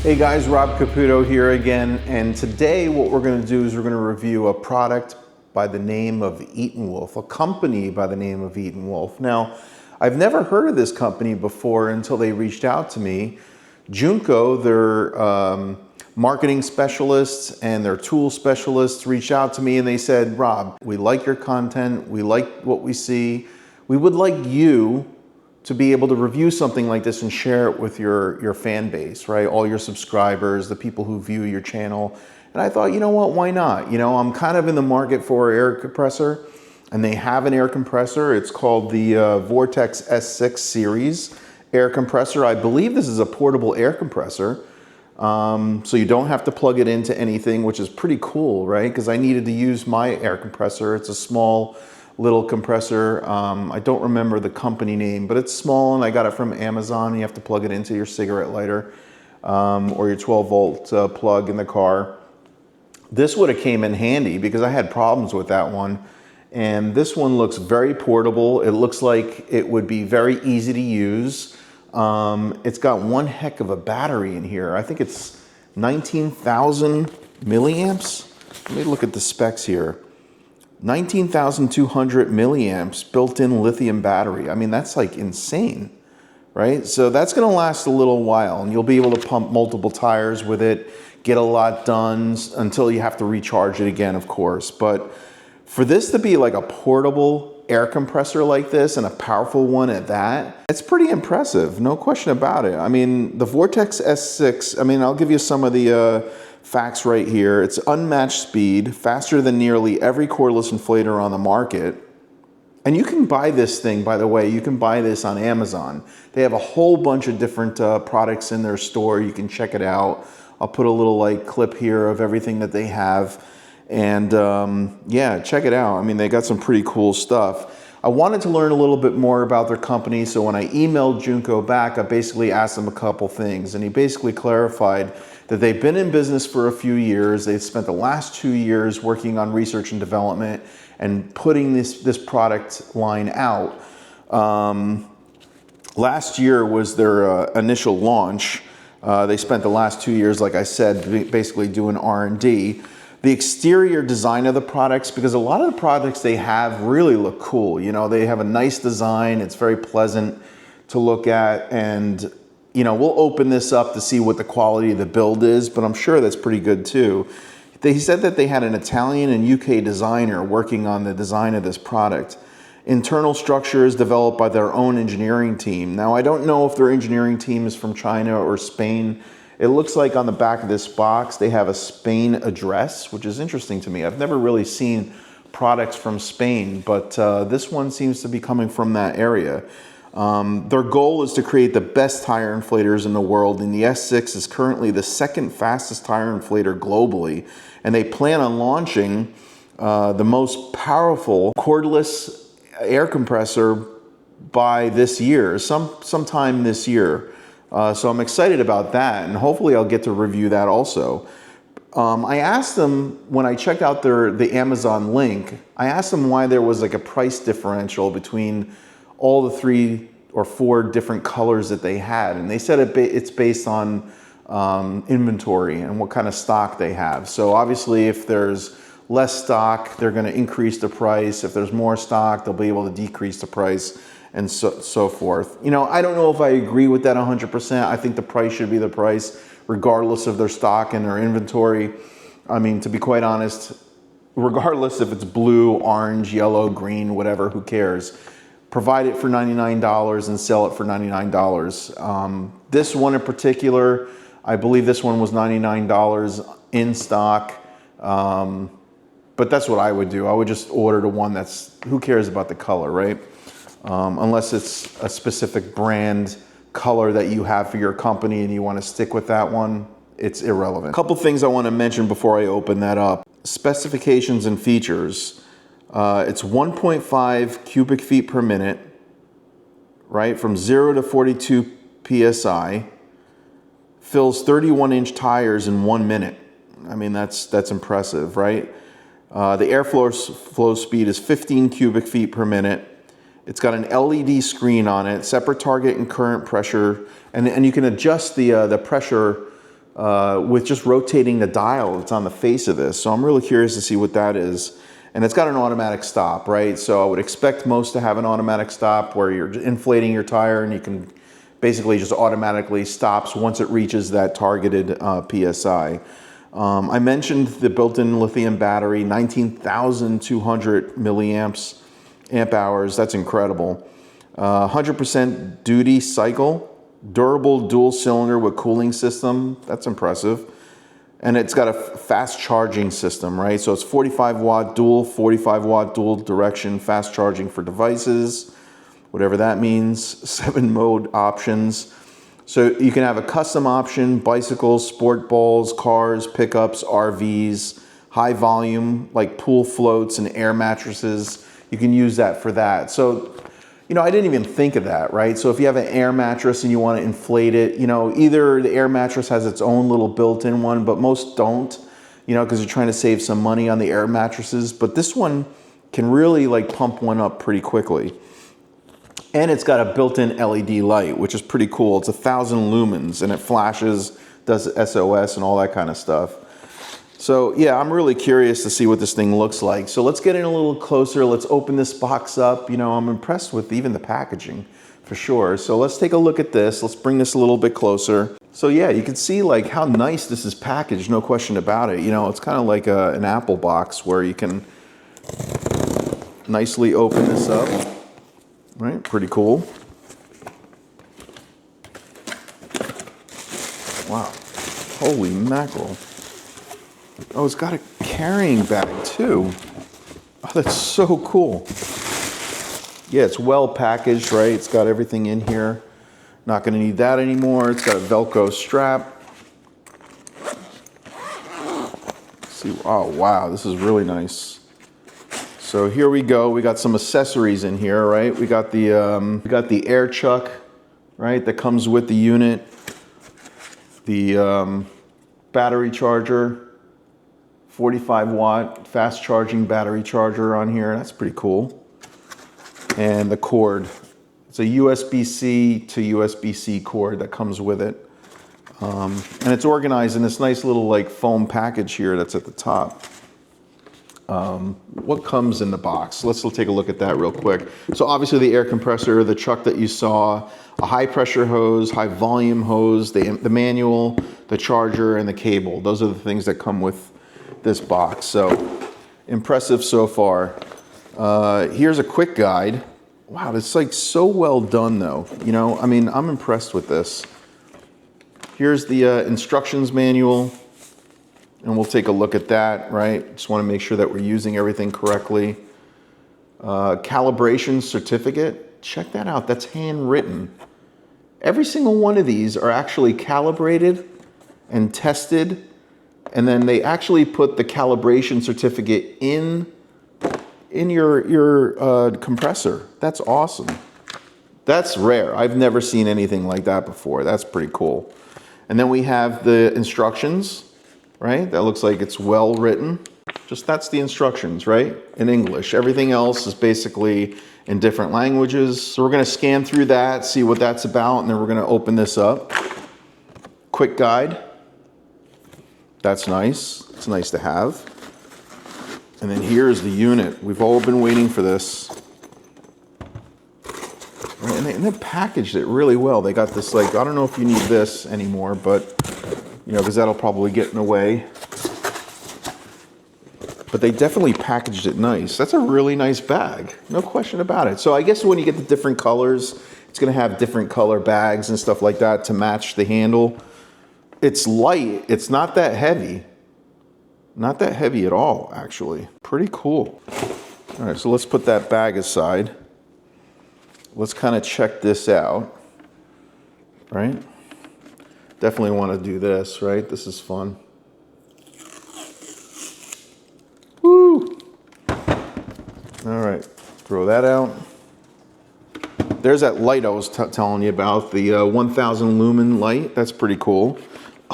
Hey guys, Rob Caputo here again, and today what we're going to do is we're going to review a product by the name of ETENWOLF, a company by the name of ETENWOLF. Now, I've never heard of this company before until they reached out to me. Junko, their marketing specialists and their tool specialists reached out to me and they said, Rob, we like your content, we like what we see, we would like you to be able to review something like this and share it with your fan base, right? All your subscribers, the people who view your channel. And I thought, you know what, why not? You know, I'm kind of in the market for an air compressor, and they have an air compressor. It's called the Vortex S6 series air compressor. I believe this is a portable air compressor. So you don't have to plug it into anything, which is pretty cool, right? Because I needed to use my air compressor. It's a small little compressor. I don't remember the company name, but it's small and I got it from Amazon. You have to plug it into your cigarette lighter or your 12-volt plug in the car. This would have came in handy because I had problems with that one. And this one looks very portable. It looks like it would be very easy to use. It's got one heck of a battery in here. I think it's 19,000 milliamps. Let me look at the specs here. 19,200 milliamps built-in lithium battery. I mean, that's like insane, right? So that's going to last a little while and you'll be able to pump multiple tires with it, get a lot done until you have to recharge it again, of course. But for this to be like a portable air compressor like this and a powerful one at that, it's pretty impressive, no question about it. I mean, the Vortex S6, I mean, I'll give you some of the facts right here. It's unmatched speed, faster than nearly every cordless inflator on the market. And you can buy this thing, by the way, you can buy this on Amazon. They have a whole bunch of different products in their store. You can check it out. I'll put a little like clip here of everything that they have. And yeah, check it out. I mean, they got some pretty cool stuff. I wanted to learn a little bit more about their company. So when I emailed Junko back, I basically asked him a couple things and he basically clarified that they've been in business for a few years. They've spent the last 2 years working on research and development and putting this product line out. Last year was their initial launch. They spent the last 2 years, like I said, basically doing R&D. The exterior design of the products, because a lot of the products they have really look cool. You know, they have a nice design. It's very pleasant to look at, and you know, we'll open this up to see what the quality of the build is, but I'm sure that's pretty good too. He said that they had an Italian and UK designer working on the design of this product. Internal structure is developed by their own engineering team. Now, I don't know if their engineering team is from China or Spain. It looks like on the back of this box, they have a Spain address, which is interesting to me. I've never really seen products from Spain, but this one seems to be coming from that area. Their goal is to create the best tire inflators in the world, and the S6 is currently the second fastest tire inflator globally, and they plan on launching the most powerful cordless air compressor by this year, sometime this year. So I'm excited about that, and hopefully I'll get to review that also. I asked them, when I checked out the Amazon link, I asked them why there was like a price differential between all the 3 or 4 different colors that they had. And they said it's based on inventory and what kind of stock they have. So obviously if there's less stock, they're gonna increase the price. If there's more stock, they'll be able to decrease the price and so forth. You know, I don't know if I agree with that 100%. I think the price should be the price regardless of their stock and their inventory. I mean, to be quite honest, regardless if it's blue, orange, yellow, green, whatever, who cares? Provide it for $99 and sell it for $99. This one in particular, I believe this one was $99 in stock. But that's what I would do. I would just order the one that's, who cares about the color, right? Unless it's a specific brand color that you have for your company and you want to stick with that one, it's irrelevant. A couple things I want to mention before I open that up. Specifications and features. It's 1.5 cubic feet per minute, right? From 0 to 42 PSI. Fills 31-inch tires in 1 minute. I mean, that's impressive, right? The airflow speed is 15 cubic feet per minute. It's got an LED screen on it, separate target and current pressure, and you can adjust the pressure with just rotating the dial that's on the face of this. So I'm really curious to see what that is. And it's got an automatic stop, right? So I would expect most to have an automatic stop where you're inflating your tire and you can basically just automatically stops once it reaches that targeted PSI. I mentioned the built-in lithium battery, 19,200 milliamps, amp hours. That's incredible. 100% duty cycle, durable dual cylinder with cooling system. That's impressive. And it's got a fast charging system, right? So it's 45 watt dual direction fast charging for devices, whatever that means, 7 mode options. So you can have a custom option, bicycles, sport balls, cars, pickups, RVs, high volume, like pool floats and air mattresses. You can use that for that. So, you know, I didn't even think of that, right? So if you have an air mattress and you want to inflate it, you know, either the air mattress has its own little built-in one, but most don't, you know, because you're trying to save some money on the air mattresses. But this one can really like pump one up pretty quickly. And it's got a built-in LED light, which is pretty cool. It's 1,000 lumens and it flashes, does SOS and all that kind of stuff. So yeah, I'm really curious to see what this thing looks like. So let's get in a little closer. Let's open this box up. You know, I'm impressed with even the packaging for sure. So let's take a look at this. Let's bring this a little bit closer. So yeah, you can see like how nice this is packaged, no question about it. You know, it's kind of like an Apple box where you can nicely open this up. Right, pretty cool. Wow, holy mackerel. Oh, it's got a carrying bag too. Oh, that's so cool. Yeah, it's well packaged, right? It's got everything in here. Not gonna need that anymore. It's got a Velcro strap. Let's see, oh wow, this is really nice. So here we go. We got some accessories in here, right? We got the air chuck, right? That comes with the unit. The battery charger. 45 watt fast charging battery charger on here. That's pretty cool. And the cord. It's a USB-C to USB-C cord that comes with it. And it's organized in this nice little like foam package here that's at the top. What comes in the box? Let's take a look at that real quick. So obviously the air compressor, the chuck that you saw, a high pressure hose, high volume hose, the manual, the charger, and the cable. Those are the things that come with this box. So impressive so far. Here's a quick guide. Wow, it's like so well done though. You know, I mean, I'm impressed with this. Here's the instructions manual, and we'll take a look at that, right? Just want to make sure that we're using everything correctly. Calibration certificate, check that out, that's handwritten. Every single one of these are actually calibrated and tested, and then they actually put the calibration certificate in your compressor. That's awesome. That's rare. I've never seen anything like that before. That's pretty cool. And then we have the instructions, right? That looks like it's well written. Just that's the instructions, right? In English. Everything else is basically in different languages. So we're gonna scan through that, see what that's about, and then we're gonna open this up. Quick guide. That's nice. It's nice to have. And then here's the unit. We've all been waiting for this. And they packaged it really well. They got this like, I don't know if you need this anymore, but you know, because that'll probably get in the way. But they definitely packaged it nice. That's a really nice bag, no question about it. So I guess when you get the different colors, it's gonna have different color bags and stuff like that to match the handle. It's light, it's not that heavy. Not that heavy at all, actually. Pretty cool. All right, so let's put that bag aside. Let's kind of check this out, right? Definitely want to do this, right? This is fun. Woo! All right, throw that out. There's that light I was telling you about, the 1000 lumen light. That's pretty cool.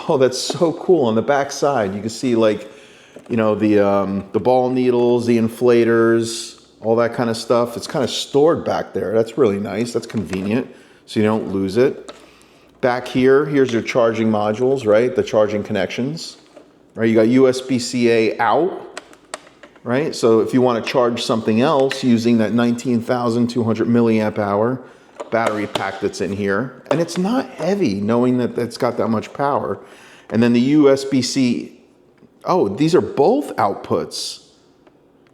Oh, that's so cool. On the back side, you can see like, you know, the ball needles, the inflators, all that kind of stuff. It's kind of stored back there. That's really nice. That's convenient, so you don't lose it. Back here, here's your charging modules, right? The charging connections, right? You got USB-C out, right? So if you want to charge something else using that 19,200 milliamp hour battery pack that's in here, and it's not heavy knowing that it's got that much power. And then the USB-C, oh, these are both outputs.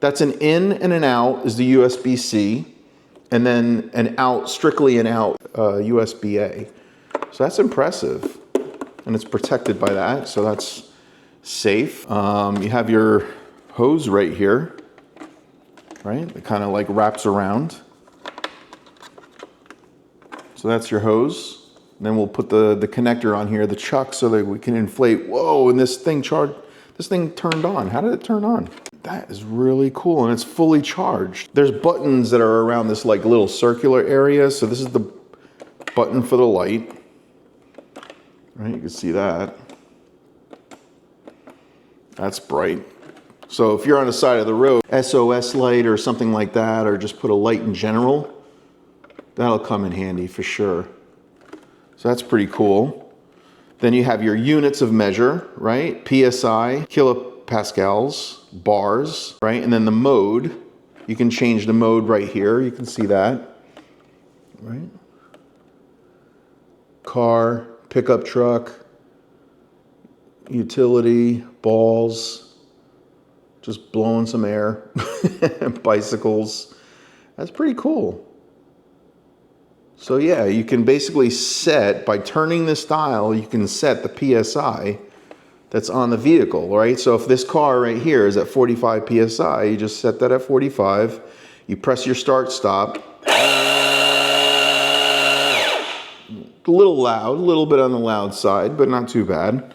That's an in and an out is the USB-C, and then an out, strictly an out, USB-A. So that's impressive, and it's protected by that, so that's safe. You have your hose right here, right? It kind of like wraps around. So that's your hose. And then we'll put the connector on here, the chuck, so that we can inflate. Whoa, and this thing turned on. How did it turn on? That is really cool, and it's fully charged. There's buttons that are around this like little circular area. So this is the button for the light. Right, you can see that. That's bright. So if you're on the side of the road, SOS light or something like that, or just put a light in general, that'll come in handy for sure. So that's pretty cool. Then you have your units of measure, right? PSI, kilopascals, bars, right? And then the mode, you can change the mode right here. You can see that, right? Car, pickup truck, utility, balls, just blowing some air, bicycles. That's pretty cool. So yeah, you can basically set, by turning this dial, you can set the PSI that's on the vehicle, right? So if this car right here is at 45 PSI, you just set that at 45, you press your start stop. A little loud, a little bit on the loud side, but not too bad.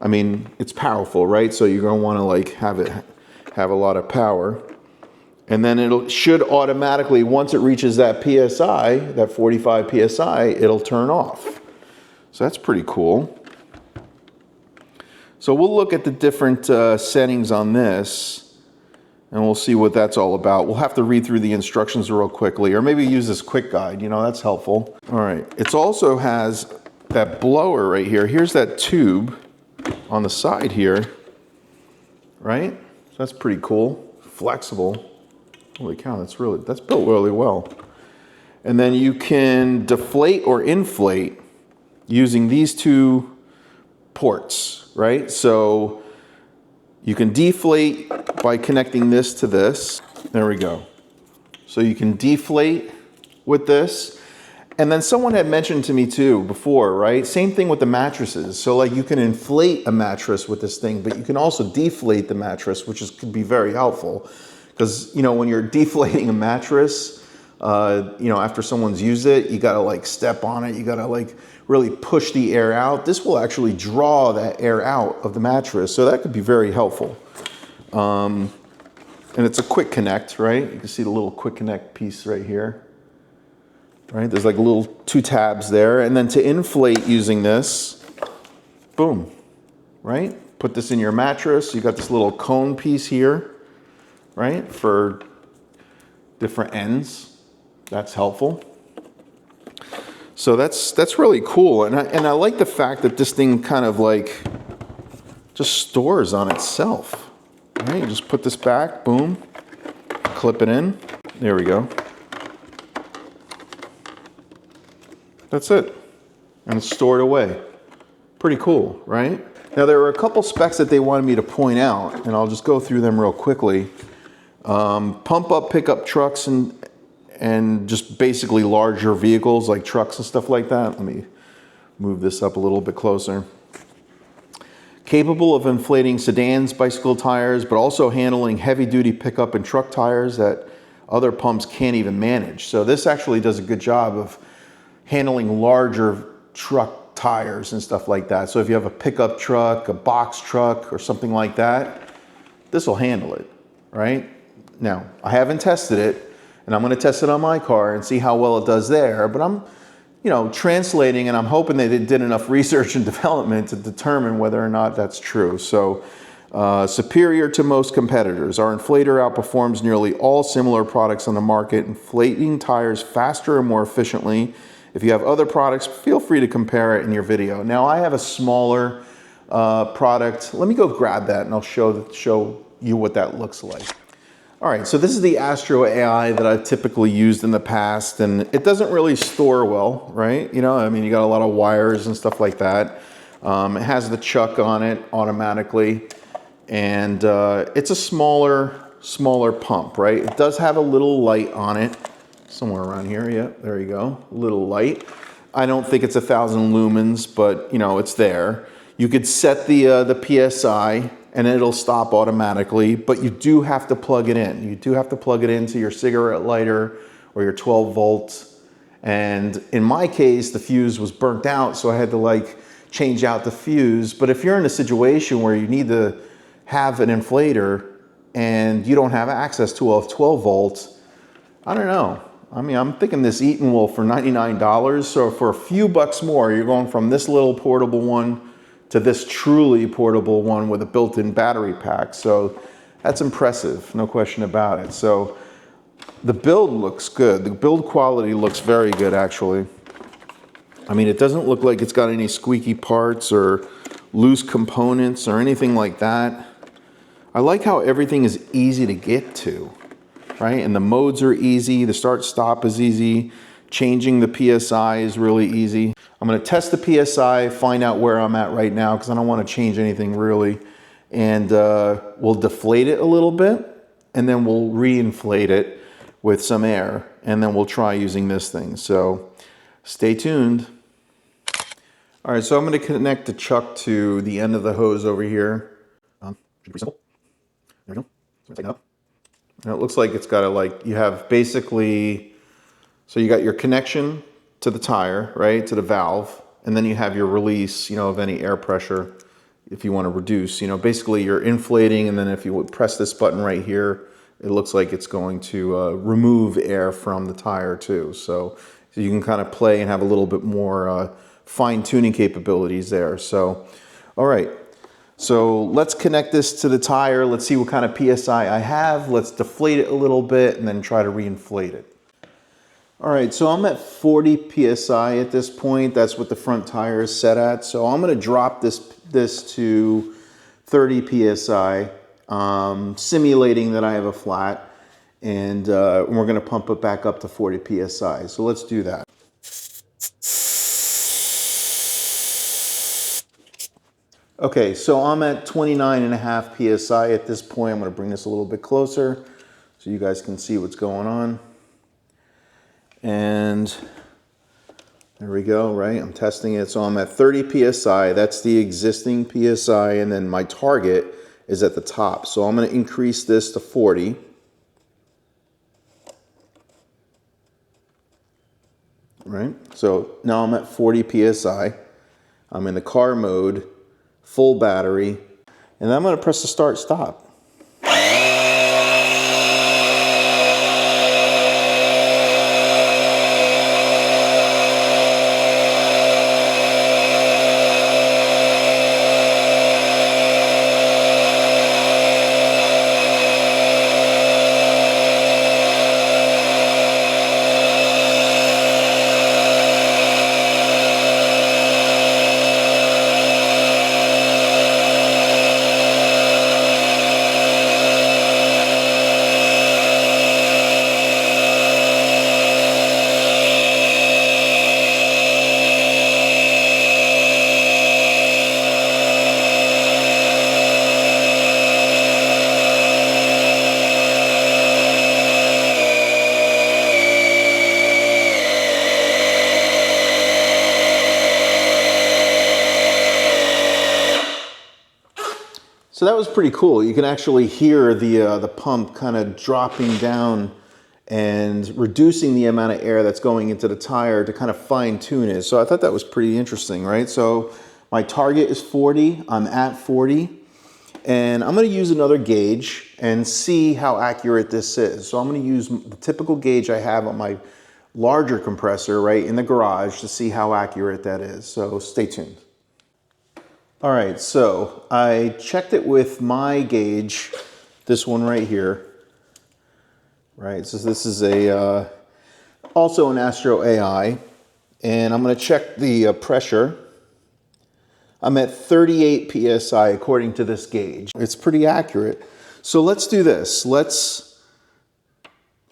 I mean, it's powerful, right? So you're gonna wanna like have a lot of power. And then it should automatically, once it reaches that PSI, that 45 PSI, it'll turn off. So that's pretty cool. So we'll look at the different settings on this, and we'll see what that's all about. We'll have to read through the instructions real quickly, or maybe use this quick guide, you know, that's helpful. All right, it also has that blower right here. Here's that tube on the side here, right? So that's pretty cool, flexible. Holy cow, that's built really well. And then you can deflate or inflate using these two ports, right? So you can deflate by connecting this to this. There we go. So you can deflate with this. And then someone had mentioned to me too before, right? Same thing with the mattresses. So like you can inflate a mattress with this thing, but you can also deflate the mattress, which could be very helpful. Because, you know, when you're deflating a mattress, you know, after someone's used it, you gotta like step on it, you gotta like really push the air out. This will actually draw that air out of the mattress, so that could be very helpful. And it's a quick connect, right? You can see the little quick connect piece right here, right? There's like little 2 tabs there, and then to inflate using this, boom, right? Put this in your mattress, you got this little cone piece here, right, for different ends. That's helpful. So that's really cool, and I like the fact that this thing kind of like just stores on itself. Right, you just put this back, boom, clip it in. There we go. That's it, and it's stored away. Pretty cool, right? Now there were a couple specs that they wanted me to point out, and I'll just go through them real quickly. Pump up pickup trucks and just basically larger vehicles like trucks and stuff like that. Let me move this up a little bit closer. Capable of inflating sedans, bicycle tires, but also handling heavy duty pickup and truck tires that other pumps can't even manage. So this actually does a good job of handling larger truck tires and stuff like that. So if you have a pickup truck, a box truck, or something like that, this will handle it, right? Now, I haven't tested it, and I'm gonna test it on my car and see how well it does there, but I'm, you know, translating, and I'm hoping they did enough research and development to determine whether or not that's true. So, superior to most competitors, our inflator outperforms nearly all similar products on the market, inflating tires faster and more efficiently, If you have other products, feel free to compare it in your video. Now I have a smaller product. Let me go grab that and I'll show you what that looks like. All right, so this is the Astro AI that I've typically used in the past, and it doesn't really store well, right? You know, I mean, you got a lot of wires and stuff like that. It has the chuck on it automatically, and it's a smaller pump, right? It does have a little light on it, somewhere around here. Yeah, there you go, a little light. I don't think it's 1,000 lumens, but you know, it's there. You could set the PSI and it'll stop automatically, but you do have to plug it in. You do have to plug it into your cigarette lighter or your 12 volts. And in my case, the fuse was burnt out, so I had to like change out the fuse. But if you're in a situation where you need to have an inflator and you don't have access to a 12 volts, I don't know. I mean, I'm thinking this ETENWOLF for $99. So for a few bucks more, you're going from this little portable one to this truly portable one with a built-in battery pack. So that's impressive, no question about it. So the build looks good. The build quality looks very good, actually. I mean, it doesn't look like it's got any squeaky parts or loose components or anything like that. I like how everything is easy to get to, right? And the modes are easy. The start-stop is easy. Changing the PSI is really easy. I'm going to test the PSI, find out where I'm at right now because I don't want to change anything really. And we'll deflate it a little bit and then we'll re-inflate it with some air and then we'll try using this thing. So stay tuned. All right, so I'm going to connect the chuck to the end of the hose over here. Should be pretty simple. There we go. So I'm going to tighten it up. And it looks like it's got you have basically, so you got your connection to the tire, right, to the valve, and then you have your release, you know, of any air pressure if you want to reduce. You know, basically you're inflating, and then if you would press this button right here, it looks like it's going to remove air from the tire too. So you can kind of play and have a little bit more fine-tuning capabilities there. So, all right. So let's connect this to the tire. Let's see what kind of PSI I have. Let's deflate it a little bit and then try to reinflate it. All right, so I'm at 40 PSI at this point. That's what the front tire is set at. So I'm gonna drop this to 30 PSI, simulating that I have a flat, and we're gonna pump it back up to 40 PSI. So let's do that. Okay, so I'm at 29.5 PSI at this point. I'm gonna bring this a little bit closer so you guys can see what's going on. And there we go, right? I'm testing it. So I'm at 30 PSI. That's the existing PSI. And then my target is at the top. So I'm going to increase this to 40. Right? So now I'm at 40 PSI. I'm in the car mode, full battery. And then I'm going to press the start stop. So that was pretty cool. You can actually hear the pump kind of dropping down and reducing the amount of air that's going into the tire to kind of fine tune it. So I thought that was pretty interesting, right? So my target is 40, I'm at 40, and I'm gonna use another gauge and see how accurate this is. So I'm gonna use the typical gauge I have on my larger compressor, right, in the garage to see how accurate that is. So stay tuned. All right, so I checked it with my gauge, this one right here, right? So this is also an Astro AI, And I'm going to check the pressure. I'm at 38 PSI according to this gauge. It's pretty accurate. So let's do this.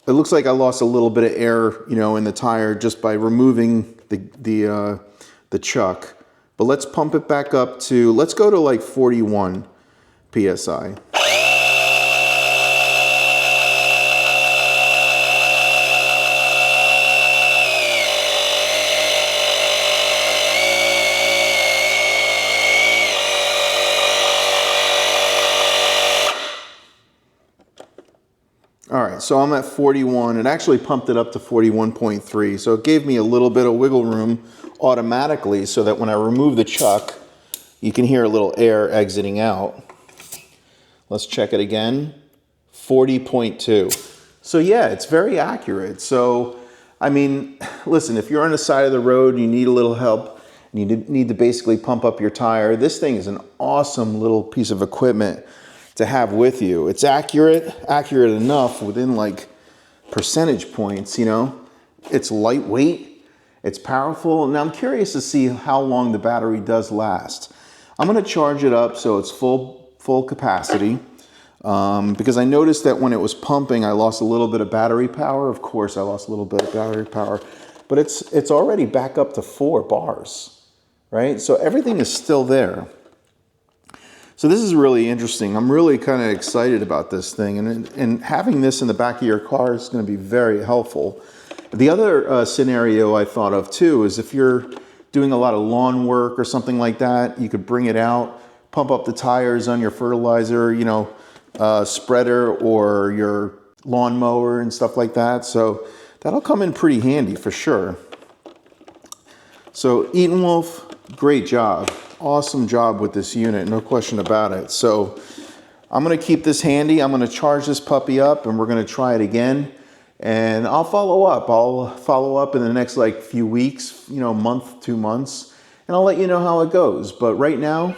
It looks like I lost a little bit of air, you know, in the tire just by removing the chuck. But let's pump it back up to, let's go to like 41 PSI. All right, so I'm at 41. It actually pumped it up to 41.3. So it gave me a little bit of wiggle room automatically so that when I remove the chuck, you can hear a little air exiting out. Let's check it again. 40.2. So yeah, it's very accurate. So, I mean, listen, if you're on the side of the road, you need a little help, and you need to basically pump up your tire, this thing is an awesome little piece of equipment to have with you. It's accurate enough within like percentage points, you know. It's lightweight, it's powerful. Now I'm curious to see how long the battery does last. I'm gonna charge it up so it's full capacity because I noticed that when it was pumping, I lost a little bit of battery power. Of course, I lost a little bit of battery power, but it's already back up to 4 bars, right? So everything is still there. So this is really interesting. I'm really kind of excited about this thing, and having this in the back of your car is going to be very helpful. The other scenario I thought of too is if you're doing a lot of lawn work or something like that, you could bring it out, pump up the tires on your fertilizer, you know, spreader or your lawnmower and stuff like that. So that'll come in pretty handy for sure. So ETENWOLF, great job. Awesome job with this unit, no question about it. So I'm gonna keep this handy. I'm gonna charge this puppy up and we're gonna try it again. And I'll follow up. I'll follow up in the next like few weeks, you know, month, 2 months, and I'll let you know how it goes. But right now,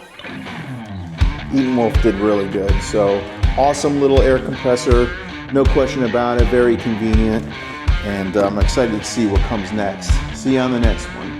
ETENWOLF did really good. So awesome little air compressor, no question about it, very convenient. And I'm excited to see what comes next. See you on the next one.